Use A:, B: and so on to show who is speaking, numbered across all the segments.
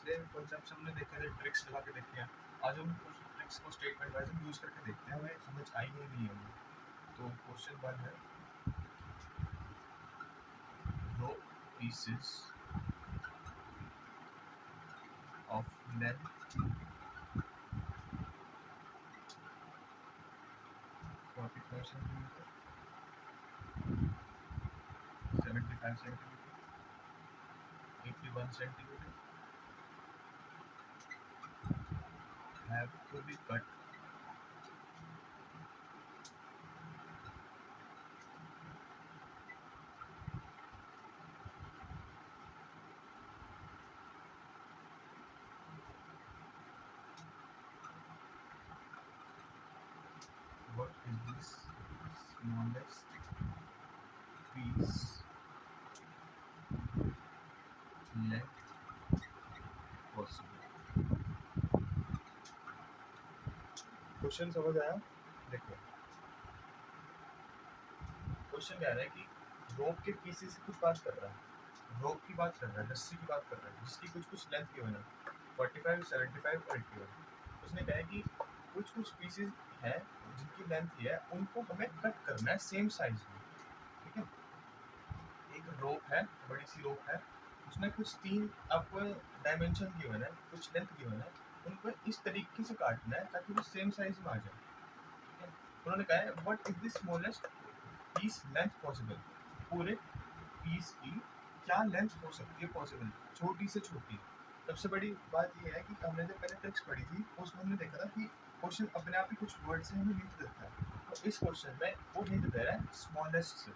A: पिछले कॉन्सेप्ट हमने देखे थे, ट्रिक्स लगा के देखे हैं। आज हम उस ट्रिक्स को स्टेटमेंट वाइज यूज करके देखते हैं, हमें समझ आई है नहीं है। तो क्वेश्चन 1 है, rope pieces of length 45 centimeter, 75 centimeter, 81 centimeter have to be cut what is this smallest piece length possible। Question समझ आया? देखो क्वेश्चन क्या है कि रोप के पीसेस की कुछ बात कर रहा है, रोप की बात कर रहा है, रस्सी की बात कर रहा है, जिसकी कुछ कुछ लेंथ की वजह 45, 75 और 81। उसने कहा है कि कुछ कुछ पीसेस है जिनकी लेंथ है, उनको हमें कट करना है सेम साइज में। ठीक है, एक रोप है, बड़ी सी रोप है, उसमें कुछ 3 आपको डायमेंशन गिवन है, कुछ लेंथ गिवन है, उनको इस तरीके से काटना है ताकि वो सेम साइज में आ जाए। ठीक है, उन्होंने कहा है what is the smallest piece length possible. पूरे पीस की क्या लेंथ हो सकती है पॉसिबल, छोटी से छोटी। सबसे बड़ी बात यह है कि हमने जब पहले टेक्स्ट पढ़ी थी उसमें हमने देखा था कि क्वेश्चन अपने आप ही कुछ वर्ड से हमें हिंट देता है, तो इस क्वेश्चन में वो हिंट दे रहा है स्मॉलेस्ट से।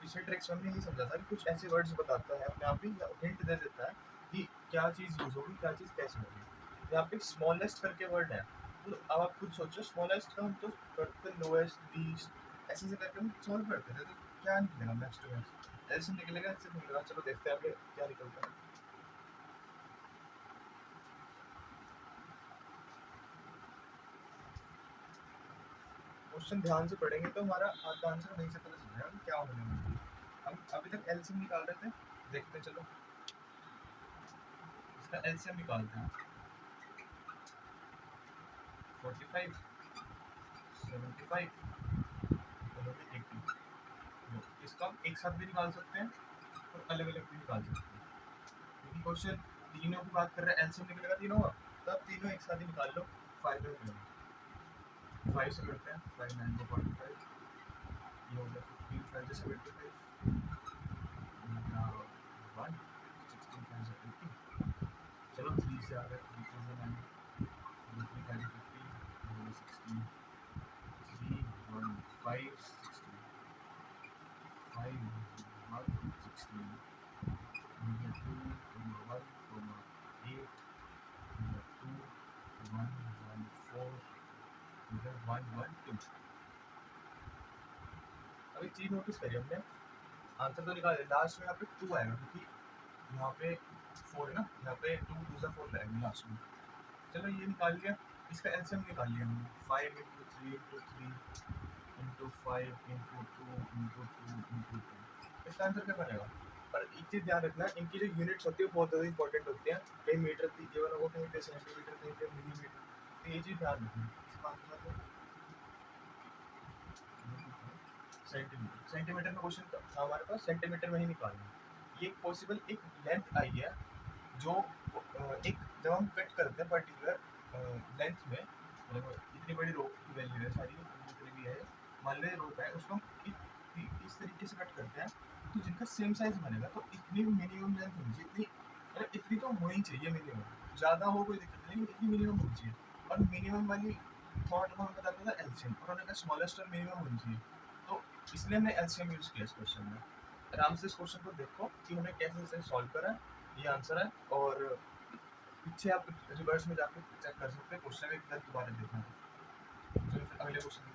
A: पिछले ट्रिक्स में हमने यही समझा था कि कुछ ऐसे वर्ड्स बताता है अपने आप ही, हिंट दे देता है कि क्या चीज़ यूज होगी, क्या चीज़ कैसे होगी। यहाँ पे स्मॉलेस्ट करके वर्ड है, तो अब आप खुद सोचो स्मॉलेस्ट का हम तो करते लोएस्ट, लीस्ट ऐसे से करके हम सॉल्व करते थे, तो क्या निकलेगा नेक्स्ट में? ऐसे निकलेगा, ऐसे निकलेगा। चलो देखते हैं आगे क्या निकलता है। क्वेश्चन ध्यान से पढ़ेंगे तो हमारा आधा आंसर वहीं से पता चल जाएगा कि क्या होने वाला है। हम अभी तक एलसीएम निकाल रहे थे, देखते हैं चलो इसका एलसीएम निकालते हैं। 45, 75 और 80। इसका हम एक साथ भी निकाल सकते हैं और अलग अलग भी निकाल सकते हैं, क्योंकि क्वेश्चन तीनों की बात कर रहे हैं, एलसीएम निकलेगा तीनों का, तब तीनों एक साथ ही निकाल लो। 5 में निकलेगा, 5 से करते हैं, 5 9 को 45, ये हो गया 15 5 से 75, 1 16 5 से 80। चलो 3 से आ गए, 3 से 9, 3 5 से 15, 16, 3 1 5 16, 5 1 16, 2 1 8, 2 1 1 4, 1 1 2। अब एक चीज़ नोटिस करिए, हमने आंसर तो निकाल दिया, लास्ट में यहाँ पे 2 आएगा, क्योंकि यहाँ पे 4 है ना, यहाँ पे 2 2 से 4 लाएंगे लास्ट में। चलो ये निकाल लिया, इसका एलसीएम निकाल लिया हमने, 5 into 3 into 3 into 5 into 2 into 2 into 2। इसका आंसर क्या बनेगा? पर एक चीज़ ध्यान रखना, इनकी जो यूनिट्स होती है बहुत ज़्यादा इंपॉर्टेंट होती है। कहीं मीटर गिवन होगा, कहीं पे सेंटीमीटर, कहीं पे मिलीमीटर, तो ये चीज़ ध्यान रखना। सेंटीमीटर, सेंटीमीटर में क्वेश्चन था हमारे पास, सेंटीमीटर में ही निकालना। ये पॉसिबल एक लेंथ आई है जो एक जब हम कट करते हैं पर्टिकुलर लेंथ में, मतलब इतनी बड़ी रोप की वैल्यू है सारी जितनी भी है, मान लो रोप है, उसको हम इस तरीके से कट करते हैं तो जिनका सेम साइज बनेगा, तो इतनी मिनिमम लेंथ होनी चाहिए, इतनी मतलब इतनी तो होनी चाहिए मिनिमम, ज़्यादा हो कोई दिक्कत नहीं, इतनी मिनिमम होनी चाहिए। और मिनिमम वाली थॉट में बताता था एलसीएम, उन्होंने कहा स्मॉलेस्ट और मिनिमम होनी चाहिए, तो इसलिए हमने एलसीएम यूज़ किया इस क्वेश्चन में। आराम से इस क्वेश्चन को देखो कि हमने कैसे सॉल्व करा है, ये आंसर है। और पीछे आप रिवर्स में जाके चेक कर सकते हैं, क्वेश्चन एक बार दोबारा देखना। चलो फिर अगले क्वेश्चन।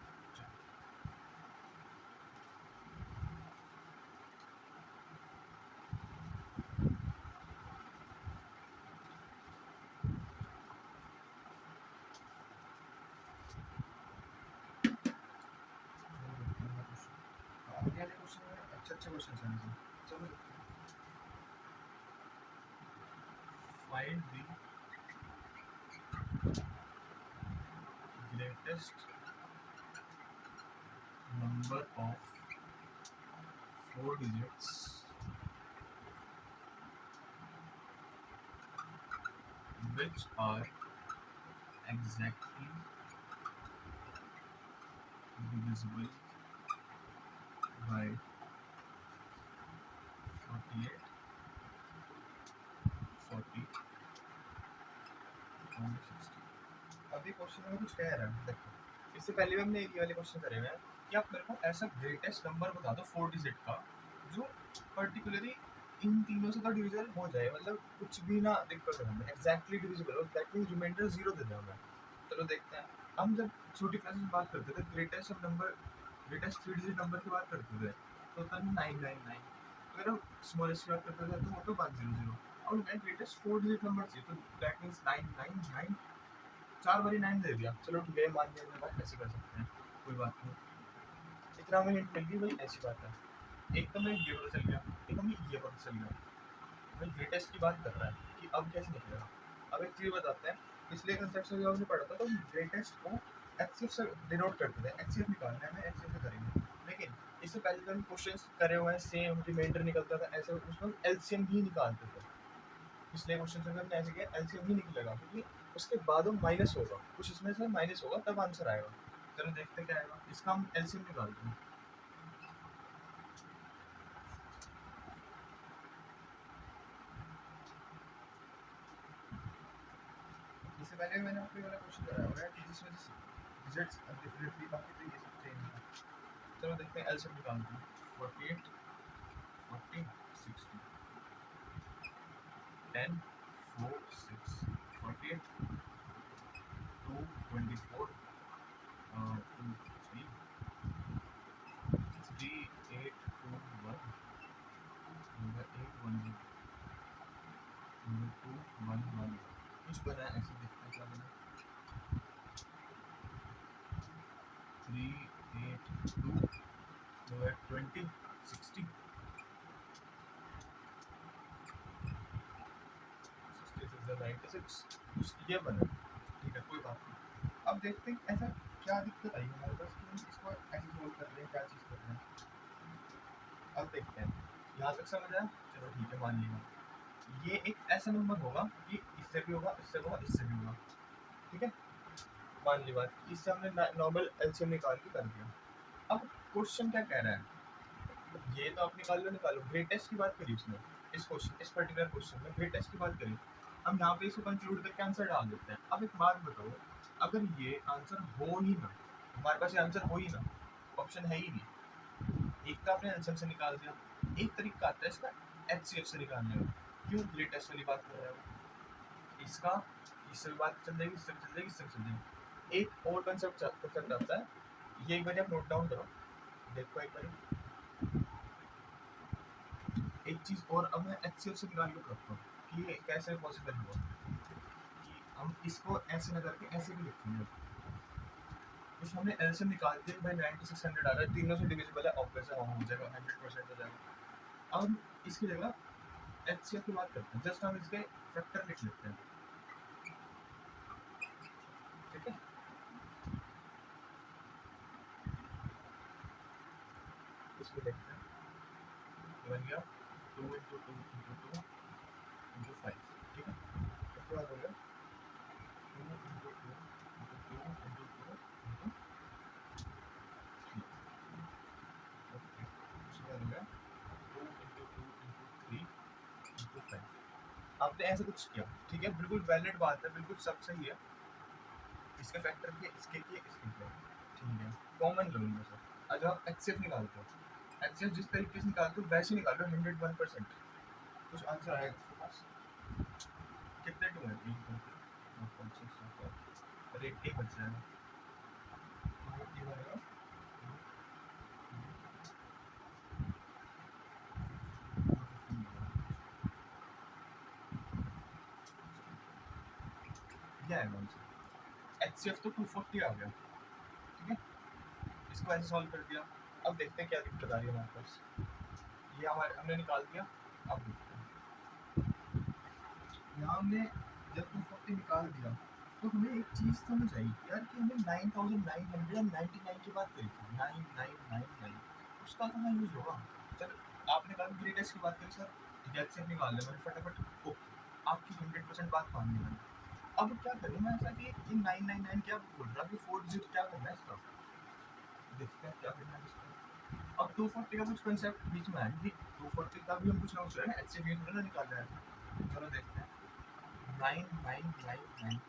A: आगे वाले क्वेश्चन में अच्छे अच्छे क्वेश्चन हैं। चलो find the greatest number of 4 digits which are exactly divisible by 48, 40 और 60। अब ये क्वेश्चन में कुछ कह रहा है, देखो इससे पहले भी हमने ये वाले क्वेश्चन करे हुए हैं कि आप मेरे को ऐसा ग्रेटेस्ट नंबर बता दो 4 डिजिट का जो पर्टिकुलरली इन तीनों से तो डिविजन हो जाए, मतलब कुछ भी ना दिक्कत हो, हमें एग्जैक्टली डिविजिबल हो, दैट मींस रिमाइंडर 0 दे दें हमें। चलो देखते हैं। हम जब छोटी क्लासेस में बात करते थे greatest of number, greatest 3 digit number की बात करते थे तो होता है 999। अगर हम स्मॉलेस्ट की बात करते थे तो वो तो 100। और मैं ग्रेटेस्ट 4 डिजिट नंबर चाहिए तो दैट मींस 999, 4 बारी 9 दे दिया, चलो ठीक है मान लिया बात, ऐसे कर सकते हैं, कोई बात नहीं। इतना हमें हिंट मिल गई भाई, ऐसी बात है। एक तो हमें ये पता चल गया, एक हमें ये पता चल गया भाई ग्रेटेस्ट की बात कर रहा है कि अब कैसे निकलेगा। अब एक चीज़ बताते हैं, पिछले कंसेप्ट में जब हमने पढ़ा था तो ग्रेटेस्ट को एचसीएफ से डिनोट करते थे, एचसीएफ निकालना है हमें एचसीएफ से करेंगे, लेकिन इससे पहले जब हम क्वेश्चंस करे हुए हैं सेम रिमाइंडर निकलता था ऐसे, उसमें एलसीएम ही निकालते थे। पिछले क्वेश्चन से हमने ऐसे किया एलसीएम ही निकलेगा क्योंकि उसके बाद वो माइनस होगा, कुछ इसमें से माइनस होगा तब आंसर आएगा। चलो देखते क्या आएगा, इसका हम एलसीएम निकालते हैं। इससे पहले मैंने आपको ये वाला क्वेश्चन कराया हुआ है कि जिसमें डिजिट्स डिफरेंटली बाकी तो ये सब सेम है। चलो देखते हैं एलसीएम निकालते हैं। 48, 40, 60, 10, 4, 6, 48, 2, 24, 2, 3, 3, 8, 2, 1, number 8, 1, 0, number 2, 1, 1। कुछ बना है ऐसे, देखते हैं क्या बना। 3, 8, 2, number 20, 60, 96, कुछ ये बना, ठीक है कोई बात नहीं। अब देखते हैं ऐसा क्या दिक्कत आई हमारे पास कि हम इसको ऐसे सोल्व कर रहे हैं, क्या चीज़ कर रहे हैं। अब देखते हैं, यहाँ तक समझ आया, चलो ठीक है मान लिया ये एक ऐसा नंबर होगा कि इससे भी होगा, इससे होगा, इससे भी होगा, ठीक है मान ली बात, इससे हमने नॉर्मल एलसीएम निकाल के कर दिया। अब क्वेश्चन क्या कह रहा है, ये तो आप निकाल लो निकालो, ग्रेटेस्ट की बात करी उसने, इस क्वेश्चन इस पर्टिकुलर क्वेश्चन में ग्रेटेस्ट की बात करी, हम यहाँ पे इसको कंक्लूड करके आंसर डाल देते हैं। अब एक बात बताओ, अगर ये आंसर हो ही ना, हमारे पास ये आंसर हो ही ना, ऑप्शन है ही नहीं, एक तो आपने आंसर से निकाल दिया, एक तरीका आता है इसका एचसीएफ से निकालने का। क्यों ग्रेटेस्ट वाली बात कर रहे हो, इसका इससे भी बात चल जाएगी, इससे भी चल जाएगी, इससे भी चल जाएगी। एक और कंसेप्ट आता है, ये एक बार आप नोट डाउन करो, देखो एक बार एक चीज़ और। अब मैं एचसीएफ से निकाल के बताता हूँ कि ये कैसे पॉसिबल हुआ, कि हम इसको ऐसे न करके ऐसे भी लिखेंगे। कुछ हमने एलसीएम निकाल दिया भाई 9600 आ रहा है, तीनों से डिविजिबल है, ऑब्वियस है हो जाएगा, 100% हो जाएगा। अब इसकी जगह एचसीएफ की बात करते हैं, जस्ट हम इसके फैक्टर लिख लेते हैं, ठीक है। इसको देखते हैं, बन गया 2 × 2 × 2 × 5, ठीक है। उसके बाद हो गया 2 × 2 × 2 × 2 × 3, ओके। उसके बाद हो गया 2 × 2 × 3 × 5। आपने ऐसे कुछ किया, ठीक है, बिल्कुल वैलिड बात है, बिल्कुल सब सही है। इसके फैक्टर किए, इसके किए, इसके किए, ठीक है, कॉमन लो इनमें से। अब जब आप एचसीएफ निकालते हो, एचसीएफ जिस तरीके से निकालते हो वैसे निकालो 101%, कुछ आंसर आएगा आपके पास। कितने टू है, 3 5 6 7 अरे एक बच जाएगा, तो ये बनेगा ये आएगा आंसर। एचसीएफ तो 240 आ गया, ठीक है। इसको ऐसे सॉल्व कर दिया। अब देखते हैं क्या दिक्कत आ रही है हमारे पास। ये हमारे हमने निकाल दिया, अब देखते हैं यहाँ हमने जब 240 निकाल दिया तो हमें एक चीज़ समझ आई यार कि हमें 9999 की बात करी थी, 9999 उसका कहाँ यूज़ होगा। चल आपने कहा ग्रेटेस्ट की बात करी सर, डेथ से निकाल लिया मैंने फटाफट, ओके आपकी 100% बात मान ली मैंने। अब क्या करें मैं ऐसा कि ये 999 क्या बोल रहा है कि 40 क्या करना है इसका, देखते हैं क्या करना है इसका। अब 240 का कुछ कंसेप्ट बीच में आया कि 240 का भी हम कुछ ना कुछ है ऐसे भी थोड़ा ना निकाल रहे हैं। चलो देखते हैं 9999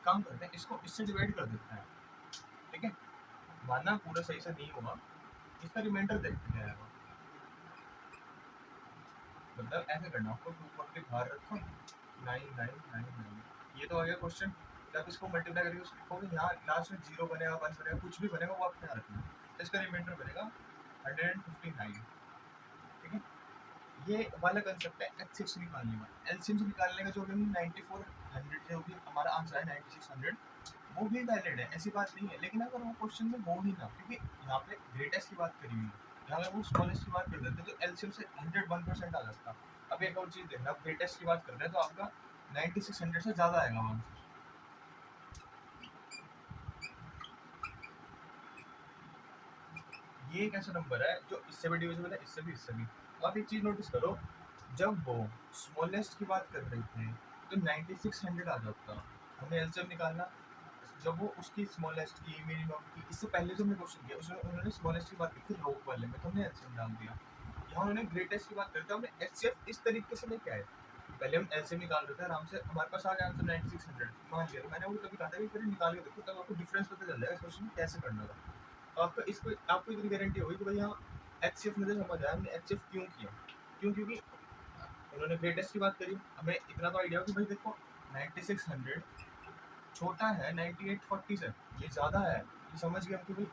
A: काम करते हैं, इसको इससे डिवाइड कर देते हैं, ठीक है। माना पूरा सही से नहीं हुआ, इसका रिमाइंडर देखते हैं, मतलब ऐसे करना आपको 240 बाहर रखो 9999 ये तो आ गया क्वेश्चन। जब इसको मल्टीप्लाई करके उसको लिखोगे यहाँ लास्ट में 0 बनेगा 1 बनेगा कुछ भी बनेगा वो आपको यहाँ रखना है, तो इसका रिमाइंडर बनेगा 159, ठीक है। ये वाला कंसेप्ट है एचसीएफ से निकालने का। एलसीएम से निकालने का जो भी 9400 जो भी हमारा आंसर है 9600 वो भी वैलिड है, ऐसी बात नहीं है। लेकिन अगर वो क्वेश्चन में हो ही ना, क्योंकि यहाँ पे ग्रेटेस्ट की बात करी हुई है, यहाँ अगर वो स्मॉलेस्ट की बात कर देते तो एलसीएम से 101% आ जाता। अब एक और चीज़ देखना, आप ग्रेटेस्ट की बात कर रहे हैं तो आपका 9600 से ज़्यादा आएगा आंसर। ये एक ऐसा नंबर है जो इससे भी डिविजिबल है, इससे भी। आप एक चीज़ नोटिस करो, जब वो स्मॉलेस्ट की बात कर रहे थे तो 9600 आ जाता, हमें एलसीएम निकालना। जब वो उसकी स्मॉलेस्ट की मिनिमम की, इससे पहले जो हमने क्वेश्चन किया उसमें उन्होंने स्मॉलेस्ट की बात की थी रोक वाले में, तो हमने एलसीएम डाल दिया। यहाँ उन्होंने ग्रेटेस्ट की बात करते हैं, हमने एचसीएफ इस तरीके से लेके आए। पहले हम एलसीएम निकाल रहे थे आराम से, हमारे पास आ गया आंसर 9600 मान लिया। मैंने वो तभी कहा था कि फिर निकाल के देखो तब आपको डिफरेंस पता चल जाएगा क्वेश्चन कैसे करना था। आपका इसको आपको इतनी गारंटी होगी कि भाई हाँ एचसीएफ मुझे समझ आया, हमने एचसीएफ क्यों किया, क्योंकि उन्होंने ग्रेटेस्ट की बात करी, हमें इतना तो आइडिया हो कि भाई देखो 9600 छोटा है 9840 से, ये ज़्यादा है, ये समझ गए हम कि भाई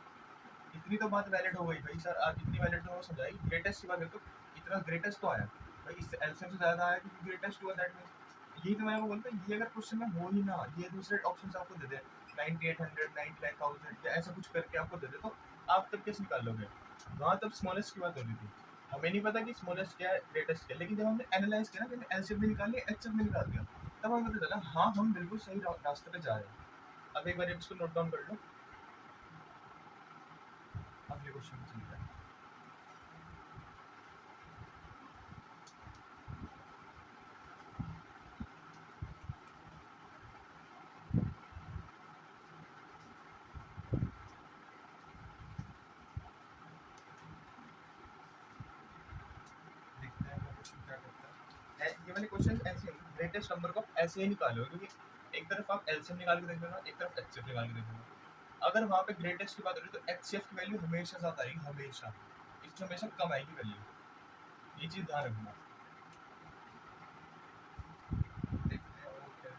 A: इतनी तो बात वैलिड हो गई भाई सर, आज इतनी वैलिड तो समझाई। ग्रेटेस्ट की बात है तो इतना ग्रेटेस्ट तो आया भाई, इससे एलसीएम से ज़्यादा आया क्योंकि ग्रेटेस्ट हुआ, दैट मीन्स यही तो मैं आपको बोलता हूँ। ये अगर क्वेश्चन में हो ही ना, ये दूसरे ऑप्शन आपको दे दे 9800 99,000 या ऐसा कुछ करके आपको दे दे, तो आप तब कैसे निकाल लोगे। वहाँ तब स्मॉलेस्ट की बात हो रही थी, हमें नहीं पता कि स्मॉलेस्ट क्या है ग्रेटेस्ट क्या है, लेकिन जब हमने एनालाइज किया ना, जब एलसीएम भी निकाल लिया एचसीएफ भी निकाल दिया, तब हमें पता चला हाँ हम बिल्कुल सही रास्ते पे जा रहे हैं। अब एक बार इसको नोट डाउन कर लो, अगले क्वेश्चन में चलते हैं। देखते हैं अगला क्वेश्चन क्या करता है। ये वाले क्वेश्चन ऐसे हैं, ग्रेटेस्ट नंबर को आप ऐसे ही निकालो, क्योंकि एक तरफ आप एलसीएम निकाल के देख लेना, एक तरफ एचसीएफ निकाल के देख लेना। अगर वहाँ पे ग्रेटेस्ट की बात हो रही है तो एचसीएफ की वैल्यू हमेशा ज़्यादा आएगी, हमेशा, इसमें हमेशा कम आएगी वैल्यू, ये चीज़ ध्यान रखना। देखते हैं वो क्या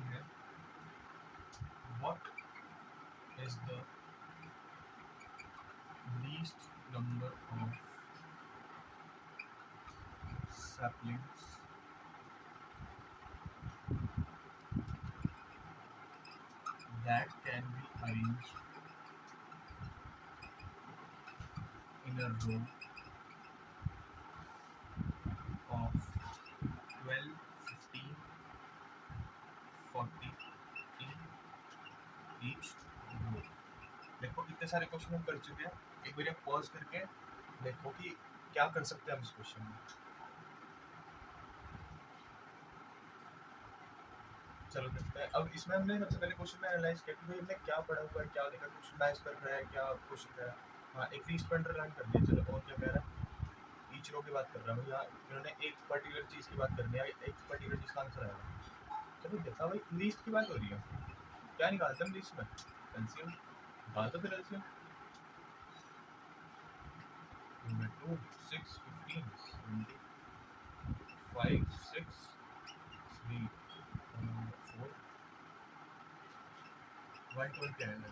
A: है। What is the least number of saplings that can be arranged in a row of 12, 15, 40 in each row। देखो इतने सारे क्वेश्चन हम कर चुके हैं, एक बार पॉज करके देखो कि क्या कर सकते हैं हम इस क्वेश्चन में। चलो देखते हैं। अब इसमें हमने सबसे पहले क्वेश्चन में एनालाइज किया कि भाई हमने क्या पढ़ा हुआ है, क्या देखा, कुछ मैच कर रहा है, क्या क्वेश्चन है। हाँ एक लिस्ट पर अंडरलाइन कर दिया, चलो और क्या कह रहा है, ईच रो की बात कर रहा है भैया, इन्होंने एक पर्टिकुलर चीज़ की बात करनी है, एक पर्टिकुलर चीज़ का आंसर आएगा। चलो देखा भाई लिस्ट की बात हो रही है, क्या निकालते हैं लिस्ट में, एलसीएम निकाल तो फिर एलसीएम 2 6 15 20 5 6 3 4 120 आएगा।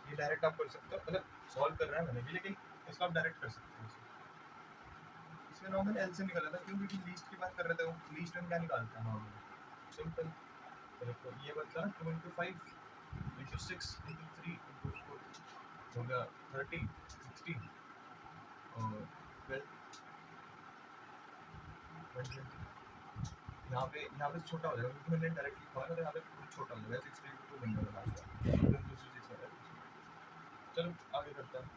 A: ये डायरेक्ट आप कर सकते हो, मतलब सॉल्व कर रहा है मैंने भी, लेकिन इसको आप डायरेक्ट कर सकते हो। इसमें नॉर्मल एलसीएम निकाला था क्यों, क्योंकि लीस्ट की बात कर रहे थे, वो लीस्ट में क्या निकालता है नॉर्मल सिंपल। तो देखो ये बनता है 2 × 5 × 6 × 3 × 4 हो गया 30, 16 और 12, 20। यहाँ पे छोटा हो जाएगा क्योंकि मैंने डायरेक्टली लिखा है ना, तो यहाँ पे छोटा हो जाएगा 62 बन जाएगा लास्ट में, फिर दूसरी चीज़ है। चलो आगे करते हैं।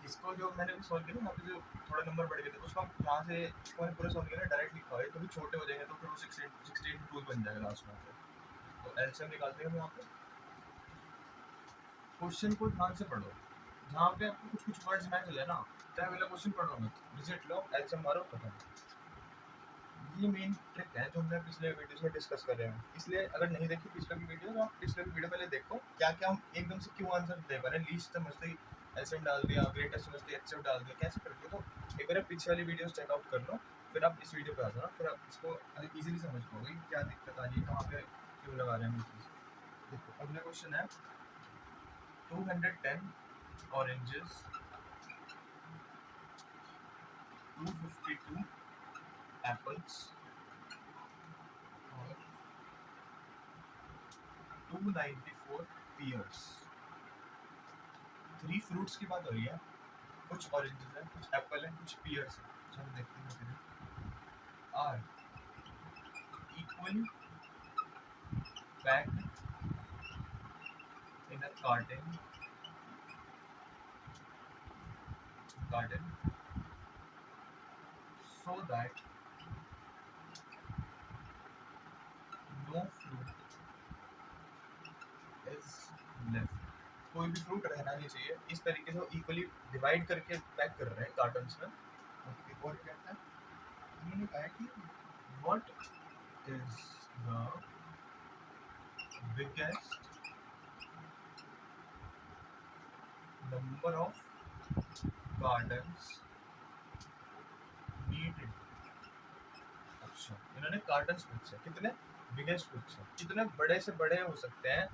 A: इसको जो मैंने भी सॉल्व किया ना, यहाँ पे जो थोड़ा नंबर बढ़ गए थे उसको हम यहाँ से इसको मैंने पूरा सॉल्व किया ना, डायरेक्ट लिखा है, कभी छोटे हो जाएंगे तो फिर वो 62 बन जाएगा लास्ट में। तो एलसीएम निकालते हैं हम यहाँ पे। क्वेश्चन को ध्यान से पढ़ो, जहाँ पे आपको कुछ कुछ वर्ड्स मैच हो जाए ना, चाहे पहले क्वेश्चन पढ़ो मत, विजिट लो, एलसीएम मारो, खत्म। ये मेन ट्रिक है जो हमने पिछले वीडियोस में डिस्कस कर रहे हैं। इसलिए अगर नहीं देखी पिछले की वीडियो तो आप पिछले की वीडियो पहले देखो, क्या क्या हम एकदम से क्यों आंसर दे पा रहे हैं। लीस्ट समझते ही एलसीएम डाल दिया, ग्रेटेस्ट समझते ही एचसीएफ डाल दिया, कैसे करके। तो एक बार पीछे वाली वीडियोस चेकआउट कर लो, फिर आप इस वीडियो पे आ जाना, फिर आप इसको इजीली समझ पाओगे क्या दिक्कत आ रही है, कहाँ पे क्यों लगा रहे हैं हम चीज़। देखो अगला क्वेश्चन है 210 ऑरेंजेस, 252 एप्पल्स और 294 पियर्स। 3 फ्रूट्स की बात हो रही है, कुछ ऑरेंजेस हैं, कुछ एप्पल हैं, कुछ पियर्स हैं। चलो देखते हैं फिर। Are equally packed in a garden so that no fruit is left। कोई भी फ्रूट रहना नहीं चाहिए। इस तरीके से इक्वली डिवाइड करके पैक कर रहे हैं कार्टन्स में। और कहता है, उन्होंने कहा कि what is the biggest number of cottons needed. अच्छा, इन्होंने कार्टन्स पूछे, कितने बिगेस्ट पूछे, कितने बड़े से बड़े हो सकते हैं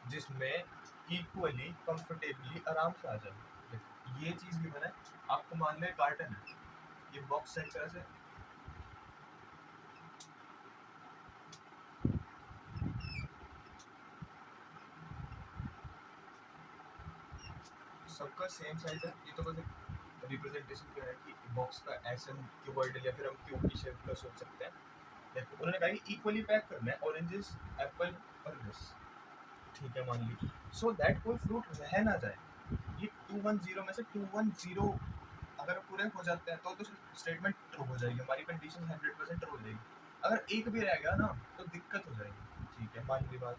A: जिसमें इक्वली कंफर्टेबली आराम से आ जाए। ये चीज भी बना है। आपको मान लो कार्टन है, ये बॉक्स है, एक तरह से सबका सेम साइज है। ये तो बस एक रिप्रेजेंटेशन क्या है कि बॉक्स का एसएम क्यूबॉइडल या फिर हम क्यूब की शेप का सोच सकते हैं। देखो उन्होंने कहा कि इक्वली पैक करना है ऑरेंजेस, एप्पल और दिस। ठीक है, मान ली सो दैट कोई फ्रूट रह ना जाए। ये 210 में से 210 अगर पूरे हो जाते हैं तो स्टेटमेंट ट्रू हो जाएगी, हमारी कंडीशन 100% ट्रू हो जाएगी। अगर एक भी रह गया ना तो दिक्कत हो जाएगी। ठीक है, मान ली बात,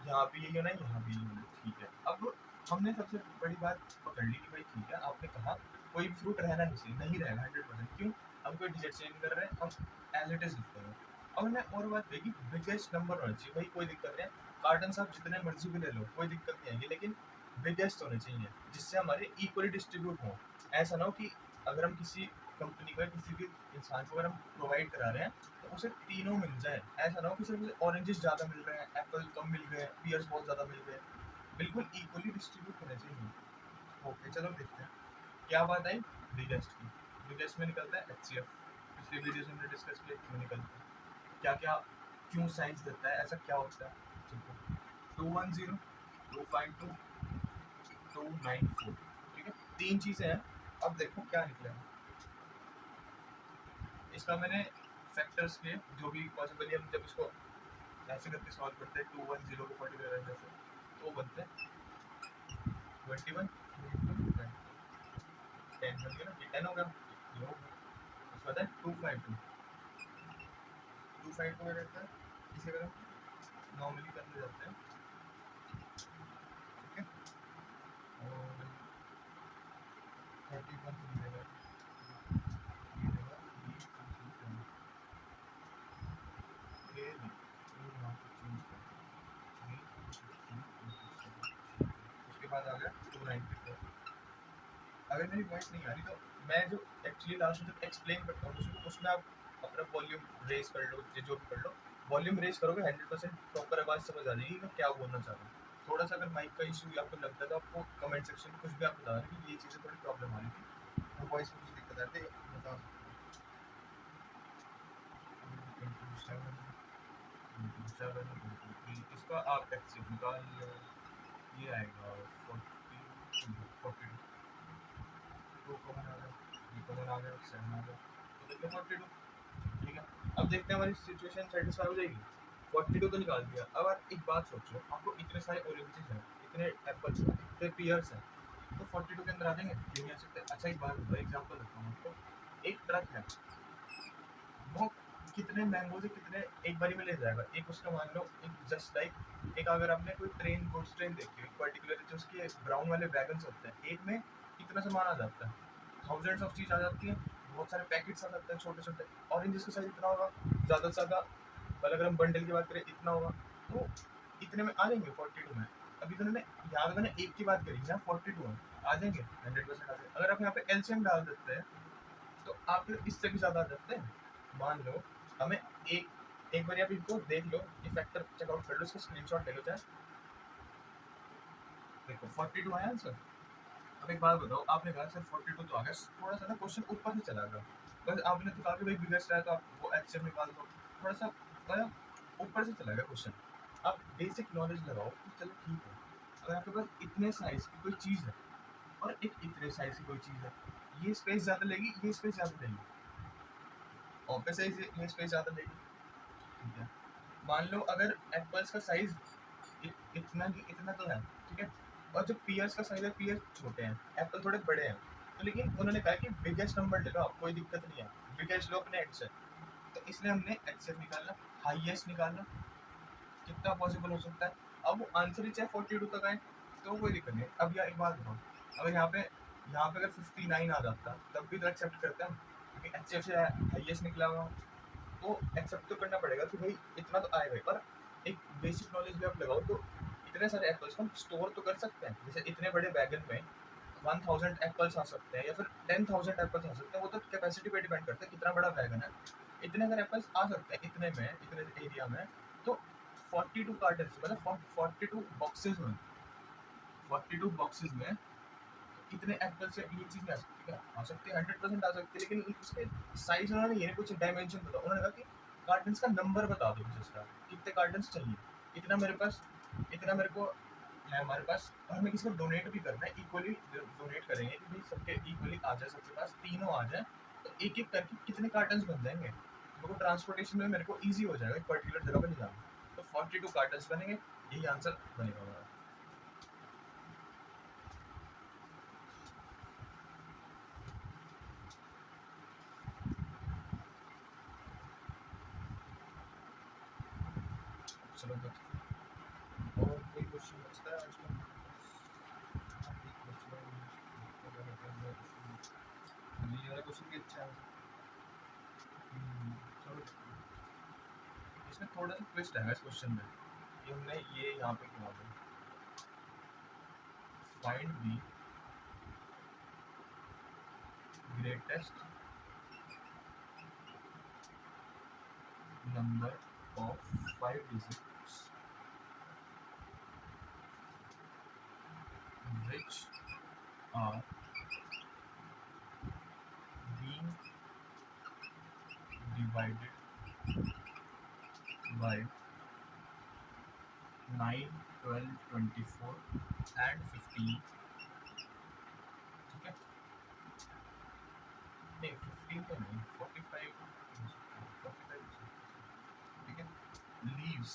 A: यहाँ भी यही होना है, यहाँ भी यही होना है। ठीक है, अब हमने सबसे बड़ी बात पकड़ ली कि भाई ठीक है, आपने कहा कोई फ्रूट रहना नहीं चाहिए, नहीं रहेगा 100%। क्यों? हम कोई डिजिट चेंज कर रहे हैं, हम एज इट इज लिखते हैं। और हमने और बात कही कि बिगेस्ट नंबर होना चाहिए। भाई कोई दिक्कत नहीं है, कार्टन आप जितने मर्जी भी ले लो, कोई दिक्कत नहीं आएगी, लेकिन बिगेस्ट होने चाहिए जिससे हमारे इक्वली डिस्ट्रीब्यूट हो। ऐसा ना हो कि अगर हम किसी कंपनी को, किसी भी इंसान को अगर हम प्रोवाइड करा रहे हैं तो उसे तीनों मिल जाए। ऐसा ना हो कि सिर्फ ऑरेंजेस ज़्यादा मिल रहे हैं, एप्पल कम मिल गए, पियर्स बहुत ज़्यादा मिल गए। बिल्कुल इक्वली डिस्ट्रीब्यूट होने चाहिए। ओके, चलो देखते हैं क्या बात आई बिगेस्ट की। बिगेस्ट में निकलता है एचसीएफ। पिछले वीडियो में हमने डिस्कस किया क्यों निकलता है, क्या क्या क्यों साइज देता है, ऐसा क्या होता है। ठीक है, 210, 252, 294। ठीक है, 3 चीज़ें हैं। अब देखो क्या निकला है इसका। मैंने फैक्टर्स के जो भी पॉसिबल है, हम जब इसको ऐसे करके सॉल्व करते हैं 210 को पर्टिकुलर ऐसे, तो बनते हैं 21, 10 बन गया ना, ये 10 हो गया, ये हो गया। उसके बाद है 252, 252 में रहता है, इसे अगर हम नॉर्मली करते जाते हैं, ठीक है, और 31 तो मिलेगा, ये देगा, ये नहीं, ये यहाँ पे चेंज कर, उसके बाद आ गया 294। अगर मेरी वॉइस नहीं आ रही तो मैं जो एक्चुअली लास्ट में जब एक्सप्लेन करता हूँ उसमें आप अपना वॉल्यूम रेस कर लो, जो भी कर लो, वॉल्यूम रेस करोगे 100% प्रॉपर आवाज़ समझ आ जाएगी मैं क्या बोलना चाह रहा हूँ। थोड़ा सा अगर माइक का इशू आपको लगता है तो आपको कमेंट सेक्शन में कुछ भी आप बता रहे कि ये चीज़ें थोड़ी प्रॉब्लम आ रही थी, तो वॉइस में कुछ दिक्कत आती है बता सकते हैं। इसका आप एक्सेस निकाल लो, ये आएगा 42 टू कॉमन आ गया, ये कॉमन आ गया, 7 आ गया, तो देखिए 42। ठीक है, अब देखते हैं हमारी सिचुएशन सेटिस्फाई हो जाएगी। 42 तो निकाल दिया। अब आप एक बात सोचो, आपको इतने सारे ऑरेंजेस हैं, इतने एप्पल्स हैं, इतने पियर्स हैं, तो 42 के अंदर आ जाएंगे? क्यों नहीं आ सकते? अच्छा एक बात बताओ, एग्जाम्पल देता हूँ आपको। एक ट्रक है, वो कितने मैंगो से कितने एक बारी में ले जाएगा? एक उसका मान लो, एक जस्ट लाइक एक अगर आपने कोई ट्रेन, गुड्स ट्रेन देखी हो पर्टिकुलर, जो उसके ब्राउन वाले वैगन्स होते हैं, एक में कितना सामान आ जाता है? थाउजेंड्स ऑफ चीज़ आ जाती है, बहुत सारे पैकेट्स आ जाते हैं छोटे छोटे। ऑरेंजेस का साइज इतना होगा ज़्यादा से ज़्यादा, मतलब अगर हम बंडल की बात करें इतना होगा, तो इतने में आ जाएंगे 42 में। अभी तो मैंने यहाँ पे मैंने एक की बात करी, यहाँ 42 है, आ जाएंगे 100% आ जाएंगे। अगर आप यहाँ पे एलसीएम डाल देते हैं तो आप इससे भी ज़्यादा आ जाते हैं। मान लो हमें एक एक बार आप इनको देख लो, ये फैक्टर चेकआउट कर लो, इसका स्क्रीनशॉट ले लो चाहे। देखो 42 आया आंसर। अब एक बात बताओ, आपने कहा सर 42 तो आ गया, थोड़ा सा ना क्वेश्चन ऊपर से चला गया। बस आपने तो कहा कि भाई बिगेस्ट है तो आप वो एचसीएफ निकाल दो, थोड़ा सा मतलब ऊपर से चला गया क्वेश्चन। आप बेसिक नॉलेज लगाओ कि चलो ठीक है, अगर आपके पास इतने साइज की कोई चीज़ है और एक इतने साइज की कोई चीज़ है, ये स्पेस ज़्यादा लेगी, ये स्पेस ज़्यादा लेगी, ऑब्वियसली ये स्पेस ज़्यादा लेगी। ठीक है, मान लो अगर एप्पल्स का साइज इतना तो है, ठीक है, और जो पियर्स का साइज है, पियर छोटे हैं, एप्पल थोड़े बड़े हैं, तो लेकिन उन्होंने कहा कि बिगेस्ट नंबर ले लो आप, कोई दिक्कत नहीं है, बिगेस्ट लो अपने एंड से। तो इसलिए हमने एचसीएफ निकाला, हाईएस्ट निकाला, कितना पॉसिबल हो सकता है। अब वो आंसर ही चाहे 42 तक आए तो कोई दिक्कत नहीं। अब यार एक बात बताओ, अगर यहाँ पे अगर 59 आ जाता तब भी तो एक्सेप्ट करते हैं, क्योंकि एचसीएफ से हाईएस्ट निकला हुआ, तो एक्सेप्ट तो करना पड़ेगा कि भाई इतना तो आएगा। पर एक बेसिक नॉलेज भी आप लगाओ तो इतने सारे एप्पल्स को हम स्टोर तो कर सकते हैं। जैसे इतने बड़े वैगन में 1000 एप्पल्स आ सकते हैं या फिर 10,000 एप्पल्स आ सकते हैं, वो तो कैपेसिटी पे डिपेंड करता है कितना बड़ा वैगन है। इतने सारे एप्पल्स आ सकते हैं इतने में, इतने एरिया में। तो 42 कार्टन मतलब 42 बॉक्सेस में, 42 बॉक्सेस में इतने एप्पल से ये चीज़ नहीं आ सकती क्या? आ सकती है, 100% आ सकती है, लेकिन उसके साइज उन्होंने ये नहीं कुछ डायमेंशन बताओ, उन्होंने कहा कि कार्टन्स का नंबर बता दो कुछ इसका, कितने कार्टन्स चाहिए, इतना मेरे पास, इतना मेरे को है हमारे पास, और हमें किसी को डोनेट भी करना है, इक्वली डोनेट करेंगे कि भाई सबके इक्वली आ जाए, सबके पास तीनों आ जाए, तो एक एक करके कितने कार्टन्स बन जाएंगे, मेरे को ट्रांसपोर्टेशन में मेरे को ईजी हो जाएगा एक पर्टिकुलर जगह पर ले जाना। तो 42 कार्टन्स बनेंगे, यही आंसर बनेगा हमारा। चलो और कोई क्वेश्चन बचता है आज का? ये वाला क्वेश्चन भी अच्छा है। चलो इसमें थोड़ा सा ट्विस्ट है इस क्वेश्चन में, ये हमने ये यहाँ पे किया था, find the greatest number of 5 digits which are being divided by 9, 12, 24 and 15। ठीक है, नहीं 15 तो नहीं, 45, 45, ठीक है, लीव्स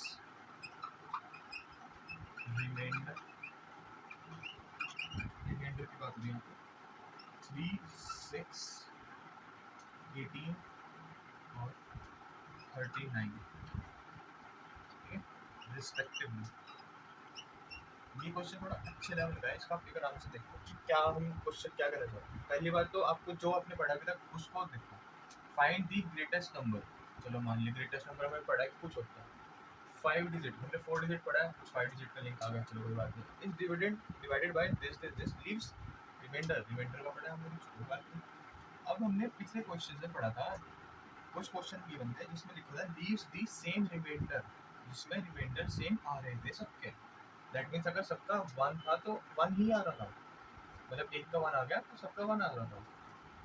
A: रिमाइंडर, रिमाइंडर की बात करें 3, 6, 18 और 39, ठीक है, रिस्पेक्टिवली। ये क्वेश्चन थोड़ा अच्छे लेवल का है, इसका आप एक आराम से देखो कि क्या हम क्वेश्चन क्या करना चाहते हैं। पहली बात तो आपको जो आपने पढ़ा अभी तक उसको देखो, फाइंड दी ग्रेटेस्ट नंबर। चलो मान लिया ग्रेटेस्ट नंबर हमें पढ़ा है कि कुछ होता है 5 डिजिट, हमने 4 डिजिट पढ़ा है, कुछ 5 डिजिट का लिंक आ गया, चलो कोई बात नहीं। इस divided by this leaves remainder, remainder का पढ़ा है हमने, कुछ कोई बात नहीं। अब हमने पिछले क्वेश्चन से पढ़ा था, कुछ क्वेश्चन भी बनते हैं जिसमें लिखा था लीव्स दी सेम रिमाइंडर, जिसमें रिमाइंडर सेम आ रहे थे सबके। दैट मीन्स अगर सबका 1 था तो 1 ही आ रहा था, मतलब एक का 1 आ गया तो सबका 1 आ रहा था,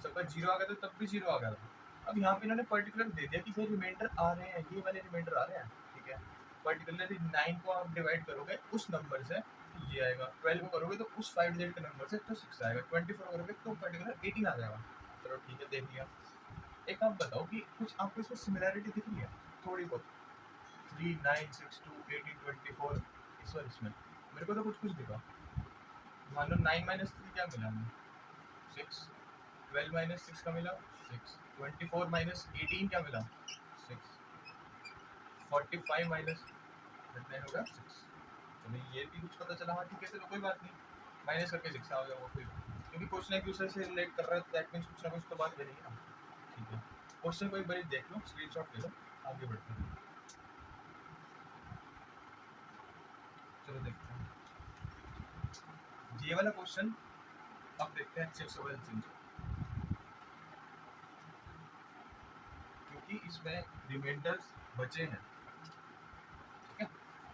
A: सबका 0 आ गया तो तब भी 0 आ गया था। अब यहाँ पे इन्होंने पर्टिकुलर दे दिया कि भाई रिमाइंडर आ रहे हैं, ये वाले रिमाइंडर आ रहे हैं, ठीक है। पर्टिकुलरली 9 को आप डिवाइड करोगे उस नंबर से, ये आएगा। 12 को करोगे तो उस 5 डिजिट के नंबर से तो 6 आएगा। 24 करोगे तो पर्टिकुलर 18 आ जाएगा। चलो ठीक है, देख लिया। एक आप बताओ कि कुछ आपको इसमें सिमिलैरिटी दिख रही है थोड़ी बहुत? 3, 9, 6, 2, 18, 24 इस और इसमें मेरे को तो कुछ कुछ दिखा। मान लो 9 माइनस 3 क्या मिला हमें? 6। 12 माइनस 6 का मिला 6। 24 माइनस 18 क्या मिला? 6। 45 माइनस 39 होगा 6। चलो ये भी कुछ पता चला। हाँ ठीक है, चलो कोई बात नहीं, माइनस करके 6 आ गया वो फिर, क्योंकि क्वेश्चन एक दूसरे से रिलेट कर रहा है, दैट मीन्स कुछ ना कुछ तो बात करेगी ना। ठीक है, क्वेश्चन को एक बार देख लो, स्क्रीनशॉट ले लो, आगे बढ़ते हैं। चलो देखते हैं ये वाला क्वेश्चन। अब देखते हैं अच्छे से क्योंकि इसमें रिमाइंडर्स बचे हैं। ठीक है,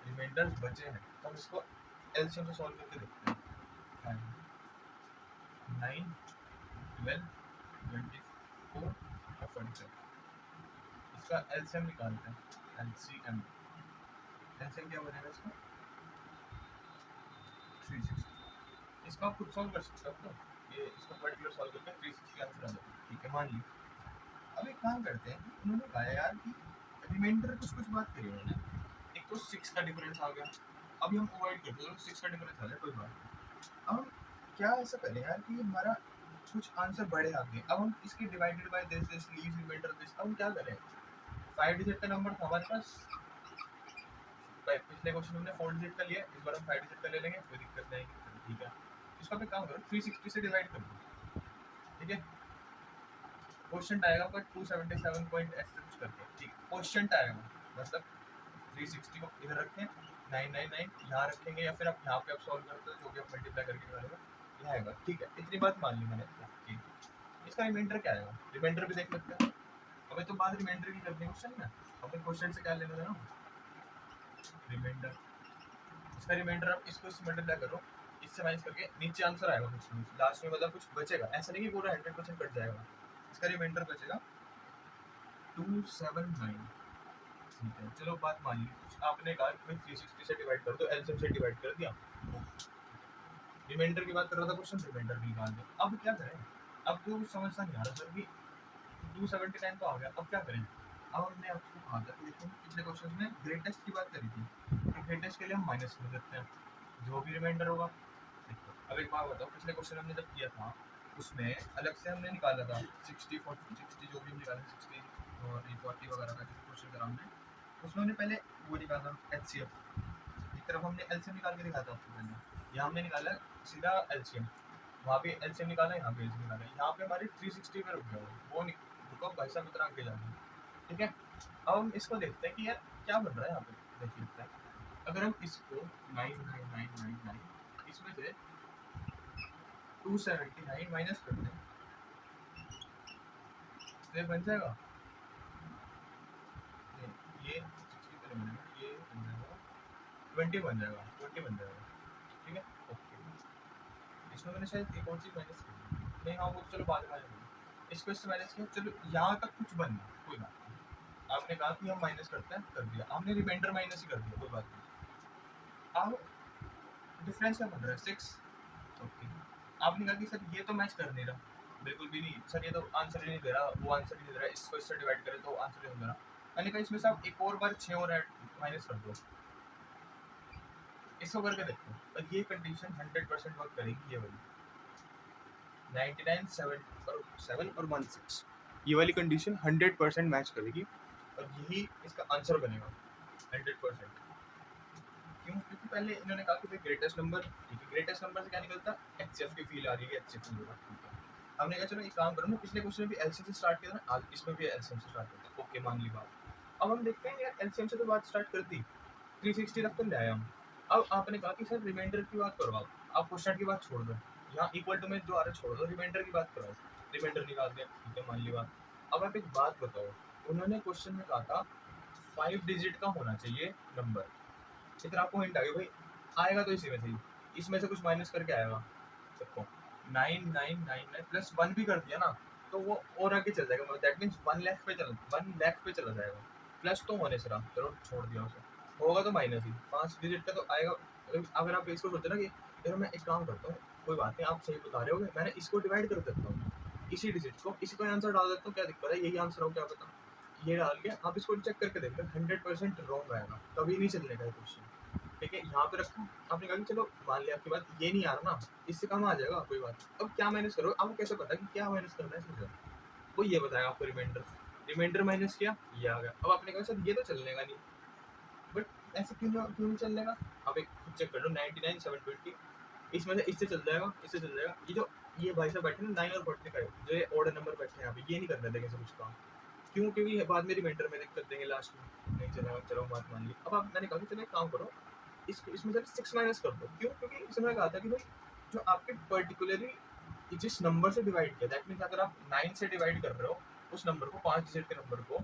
A: रिमाइंडर्स बचे हैं तो हम इसको एलसीएम से सॉल्व करके देखते हैं। 9, 12, 24 और 47, इसका एलसीएम निकालते हैं। एलसीएम क्या बनेगा इसका? 360। इसको आप खुद सॉल्व कर सकते हो तो ये इसको पर्टिकुलर सॉल्व करके 360 आंसर आ जाता है। ठीक है, मान लीजिए। अब एक काम करते हैं कि उन्होंने कहा यार कि रिमाइंडर कुछ बात करी उन्होंने। एक तो 6 का डिफरेंस आ गया, अभी हम अवॉइड करते हैं 6 का डिफरेंस आ जाए कोई बात नहीं। अब हम क्या ऐसा करें यार कि हमारा कुछ आंसर बड़े आ गए, अब हम इसके divided by this leaves remainder this, अब हम क्या करें? 5 डिजिट का नंबर था हमारे पास, पिछले क्वेश्चन हमने 4 डिजिट का लिया, इस बार हम 5 डिजिट का ले लेंगे, कोई दिक्कत नहीं। ठीक है, इसका भी काम करो 360 से डिवाइड कर दो। ठीक है, क्वेश्चन आएगा पर 277 पॉइंट ऐसे कुछ करके। ठीक, क्वेश्चन आएगा मतलब 360 को इधर रखें, 999 यहाँ रखेंगे, या फिर आप यहाँ पे आप सॉल्व करते हो, जो भी आप मल्टीप्लाई करके निकालेगा ये आएगा। ठीक है, इतनी बात मान ली मैंने। ठीक, इसका रिमाइंडर क्या आएगा? रिमाइंडर भी देख लेते हैं। अबे तो बात रिमाइंडर की करनी है क्वेश्चन में, अपने क्वेश्चन से क्या लेना देना? रिमाइंडर, इसका रिमाइंडर आप इसको इससे मल्टीप्लाई करो, इससे माइनस करके नीचे आंसर आएगा कुछ लास्ट में, मतलब कुछ बचेगा, ऐसा नहीं कि पूरा 100% कट जाएगा। इसका रिमाइंडर बचेगा 279। ठीक है, चलो बात मान ली। आपने कहा कि 360 से डिवाइड कर दो, एलसीएम से डिवाइड कर दिया, रिमाइंडर की बात कर रहा था क्वेश्चन, रिमाइंडर भी निकाल दे। अब क्या करें? अब तो कुछ समझता नहीं आ रहा सर कि 279 तो आ गया, अब क्या करें? अब हमने आपको कहा था कि देखो पिछले क्वेश्चन में ग्रेटेस्ट की बात करी थी, तो ग्रेटेस्ट के लिए हम माइनस कर देते हैं जो भी रिमाइंडर होगा। अब एक बात बताओ, पिछले क्वेश्चन हमने जब किया था उसमें अलग से हमने निकाला था 60, 40, 60 जो भी हम निकाले 60 और 40 वगैरह का जो क्वेश्चन करा हमने, उसमें हमने पहले वो निकाला एचसीएफ, एक तरफ हमने एलसीएम निकाल के दिखाया था आपको पहले, यहाँ हमने निकाला सीधा एलसीएम, वहाँ पे एलसीएम निकाला, यहाँ पे एलसीएम निकाला, यहाँ पे हमारे 360 में रुक गया वो रुको भाई साहब इतना आगे जाना। ठीक है, अब हम इसको देखते हैं कि यार क्या बन रहा है यहाँ पे। देख लेते हैं, अगर हम इसको 99999 इसमें से 279 माइनस कर दें तो ये बन जाएगा, ये 60 पे बनेगा, ये बन जाएगा 20 बन जाएगा, 20 बन जाएगा। ठीक है, ओके। इसमें मैंने शायद एक और चीज़ माइनस की नहीं, हाँ वो चलो बाद में आ जाएगा। इसको इससे माइनस किया, चलो यहाँ तक कुछ बन गया, कोई बात नहीं। आपने कहा कि हम माइनस करते हैं, कर दिया हमने, रिमाइंडर माइनस ही कर दिया, कोई बात नहीं। अब डिफरेंस क्या बन रहा है? 6। ओके, आपने कहा कि सर ये तो मैच कर नहीं रहा, बिल्कुल भी नहीं सर, ये तो आंसर ही नहीं दे रहा, वो आंसर ही नहीं दे रहा, इसको इससे डिवाइड करें तो आंसर ही नहीं दे रहा। मैंने कहा इसमें से आप एक और बार 6 और ऐड माइनस कर दो, इसको करके देखो, और ये कंडीशन 100% वर्क करेगी। ये वाली 99, 7 और 16 ये वाली कंडीशन 100% मैच करेगी, और यही इसका आंसर बनेगा 100%। क्यों? क्योंकि पहले इन्होंने कहा कि भाई ग्रेटेस्ट नंबर, ठीक है, ग्रेटेस्ट नंबर से क्या निकलता है? एचसीएफ की फील आ रही है, एचसीएफ होगा। ठीक है, हमने कहा चलो एक काम करो ना, पिछले क्वेश्चन में भी एलसीएम से स्टार्ट किया था ना, आज इसमें भी एलसीएम से स्टार्ट करते हैं। ओके, मान ली बात। अब हम देखते हैं यार एलसीएम से तो बात स्टार्ट कर दी, 360 तक तो ले आए हम। अब आपने कहा कि सर रिमाइंडर की बात करो, आप क्वेश्चन की बात छोड़ दो, यहाँ इक्वल टू में जो आ रहा है छोड़ दो, रिमाइंडर की बात करो, रिमाइंडर निकाल दिया। ठीक है, मान ली बात। अब आप एक बात बताओ, उन्होंने क्वेश्चन में कहा था 5 डिजिट का होना चाहिए नंबर, इतना आपको हिंट आ गया भाई, आएगा तो इसी में से ही, इसमें से कुछ माइनस करके आएगा। देखो 9999 प्लस 1 भी कर दिया ना तो वो और आगे चल जाएगा, मतलब दैट मीन्स 1 लाख पे चला जाएगा। प्लस तो होने से रहा, चलो छोड़ दिया उसे, होगा तो माइनस ही, 5 डिजिट का तो आएगा, अगर आप इसको सोचो ना कि यार मैं एक काम करता हूँ, कोई बात नहीं, आप सही बता रहे हो, मैंने इसको डिवाइड कर देता हूँ, इसी डिजिट को, इसी का आंसर डाल देता हूँ, क्या दिक्कत है, यही आंसर हो, क्या पता। ये डाल के आप इसको चेक करके देख लो, 100% रॉन्ग आएगा, कभी नहीं चलने का क्वेश्चन। ठीक है, यहाँ पे रखा, आपने कहा कि चलो मान लिया आपकी बात, ये नहीं आ रहा ना, इससे कम आ जाएगा, कोई बात नहीं। अब क्या माइनस करो, आपको कैसे पता कि क्या माइनस करना है, समझो, वो ये बताएगा आपको, रिमाइंडर, रिमाइंडर माइनस किया, ये आ गया। अब आपने कहा सर ये तो चलने का नहीं, बट ऐसे क्यों नहीं चलने का, आप एक खुद चेक कर लो, 99 720, इसमें से इससे चल जाएगा, इससे चल जाएगा, ये भाई साहब बैठे ना 9 और 45, जो ये ऑर्डर नंबर बैठे हैं यहाँ पे, ये नहीं करने देंगे सब कुछ काम, क्यों, क्योंकि बाद में रिमाइंडर में दिक्कत देंगे लास्ट में, नहीं चलेगा, चलो बात मान ली। अब आप, मैंने कहा कि चलो एक काम करो, इसमें से 6 माइनस कर दो, क्यों, क्योंकि इसमें कहा था कि भाई जो आपके पर्टिकुलरली जिस नंबर से डिवाइड किया, दैट मीन्स अगर आप 9 से डिवाइड कर रहे हो उस नंबर को, 5 डिजिट के नंबर को,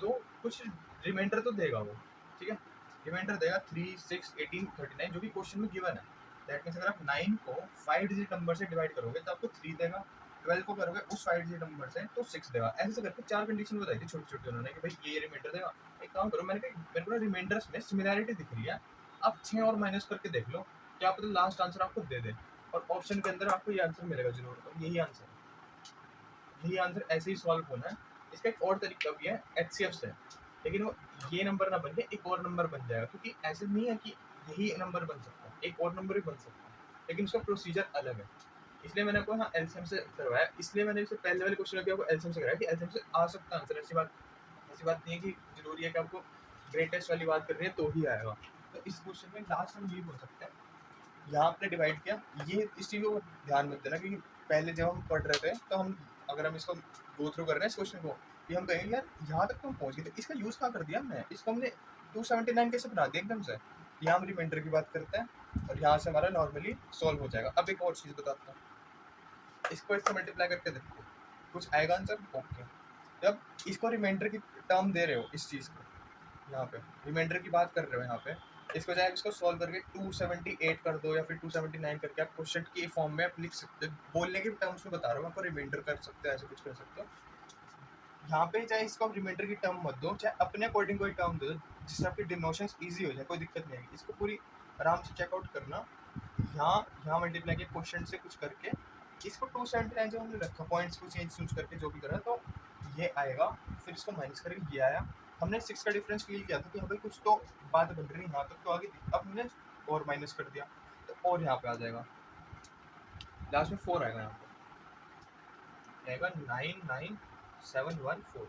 A: तो कुछ रिमाइंडर तो देगा वो, ठीक है, रिमाइंडर देगा 3 6 18 39 जो भी क्वेश्चन में गिवन है। दैट मीन्स अगर आप 9 को 5 डिजिट नंबर से डिवाइड करोगे तो आपको 3 देगा, 12 को करोगे उस 5 डिजिट नंबर से तो 6 देगा। ऐसे से करके 4 कंडीशन बताई थी छोटी छोटी उन्होंने कि भाई ये रिमाइंडर देगा। एक काम करो, मैंने कहा मेरे को ना रिमाइंडर्स में सिमिलैरिटी दिख रही है, आप 6 और माइनस करके देख लो, क्या पता लास्ट आंसर आपको दे दे, और ऑप्शन के अंदर आपको ये आंसर मिलेगा जरूर, तो यही आंसर है, यही आंसर ऐसे ही सॉल्व होना है। इसका एक और तरीका भी है एचसीएफ से, लेकिन वो ये नंबर ना बन के एक और नंबर बन जाएगा, क्योंकि ऐसे नहीं है कि यही नंबर बन सकता है, एक और नंबर भी बन सकता है, लेकिन उसका प्रोसीजर अलग है। इसलिए मैंने आपको हाँ एलसीएम से करवाया, इसलिए मैंने इससे पहले वाले क्वेश्चन भी आपको एलसीएम से कराया कि एलसीएम से आ सकता है आंसर, ऐसी बात नहीं है कि जरूरी है कि आपको ग्रेटेस्ट वाली बात करनी है तो ही आएगा। तो इस क्वेश्चन में लास्ट हम ये बोल सकते हैं, यहाँ आपने डिवाइड किया, ये इस चीज़ को ध्यान मत देना, क्योंकि पहले जब हम पढ़ रहे थे तो हम, अगर हम इसको गो थ्रू कर रहे हैं इस क्वेश्चन को, कि हम कहेंगे यार यहाँ तक तो हम पहुँच गए थे, इसका यूज़ कहाँ कर दिया हमने, इसको हमने 279 कैसे बना दिया एकदम से। यहाँ हम रिमाइंडर की बात करते हैं और यहाँ से हमारा नॉर्मली सॉल्व हो जाएगा। अब एक और चीज़ बताता हूँ, इसको इससे मल्टीप्लाई करके देखो, कुछ आएगा आंसर, ओके। जब इसको रिमाइंडर की टर्म दे रहे हो, इस चीज़ को यहाँ पे रिमाइंडर की बात कर रहे हो, यहाँ पे इसको चाहे इसको सॉल्व करके 278 कर दो या फिर 279 करके आप क्वेश्चन के फॉर्म में आप लिख सकते हो, बोलने के टर्म्स में बता रहा हूँ, आपको रिमाइंडर कर सकते हो, ऐसे कुछ कर सकते हो। यहाँ पे चाहे इसको आप रिमाइंडर की टर्म मत दो, चाहे अपने अकॉर्डिंग कोई टर्म दो जिससे आपकी डिनोशंस ईजी हो जाए, कोई दिक्कत नहीं आएगी। इसको पूरी आराम से चेकआउट करना, यहाँ मल्टीप्लाई के क्वेश्चन से कुछ करके इसको 279 जो हमने रखा, पॉइंट्स को चेंज करके जो भी करा, तो ये आएगा, फिर इसको माइनस करके ये आया। हमने 6 का डिफरेंस फील किया था कि हाँ भाई कुछ तो बात बन रही है, यहाँ तक तो आगे, अब हमने और माइनस कर दिया तो और यहाँ पे आ जाएगा, लास्ट में 4 आएगा, यहाँ पे आएगा 99714,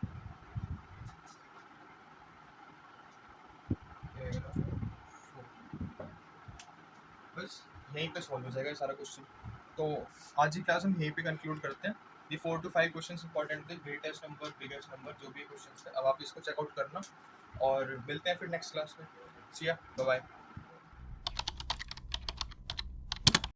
A: बस यहीं पे सॉल्व हो जाएगा सारा क्वेश्चन। तो आज की क्लास हम यहीं पे कंक्लूड करते हैं। ये 4 to 5 क्वेश्चन इंपॉर्टेंट थे, ग्रेटेस्ट नंबर, बिगेस्ट नंबर, जो भी क्वेश्चन थे, अब आप इसको चेकआउट करना और मिलते हैं फिर नेक्स्ट क्लास में। सी या, बाय बाय।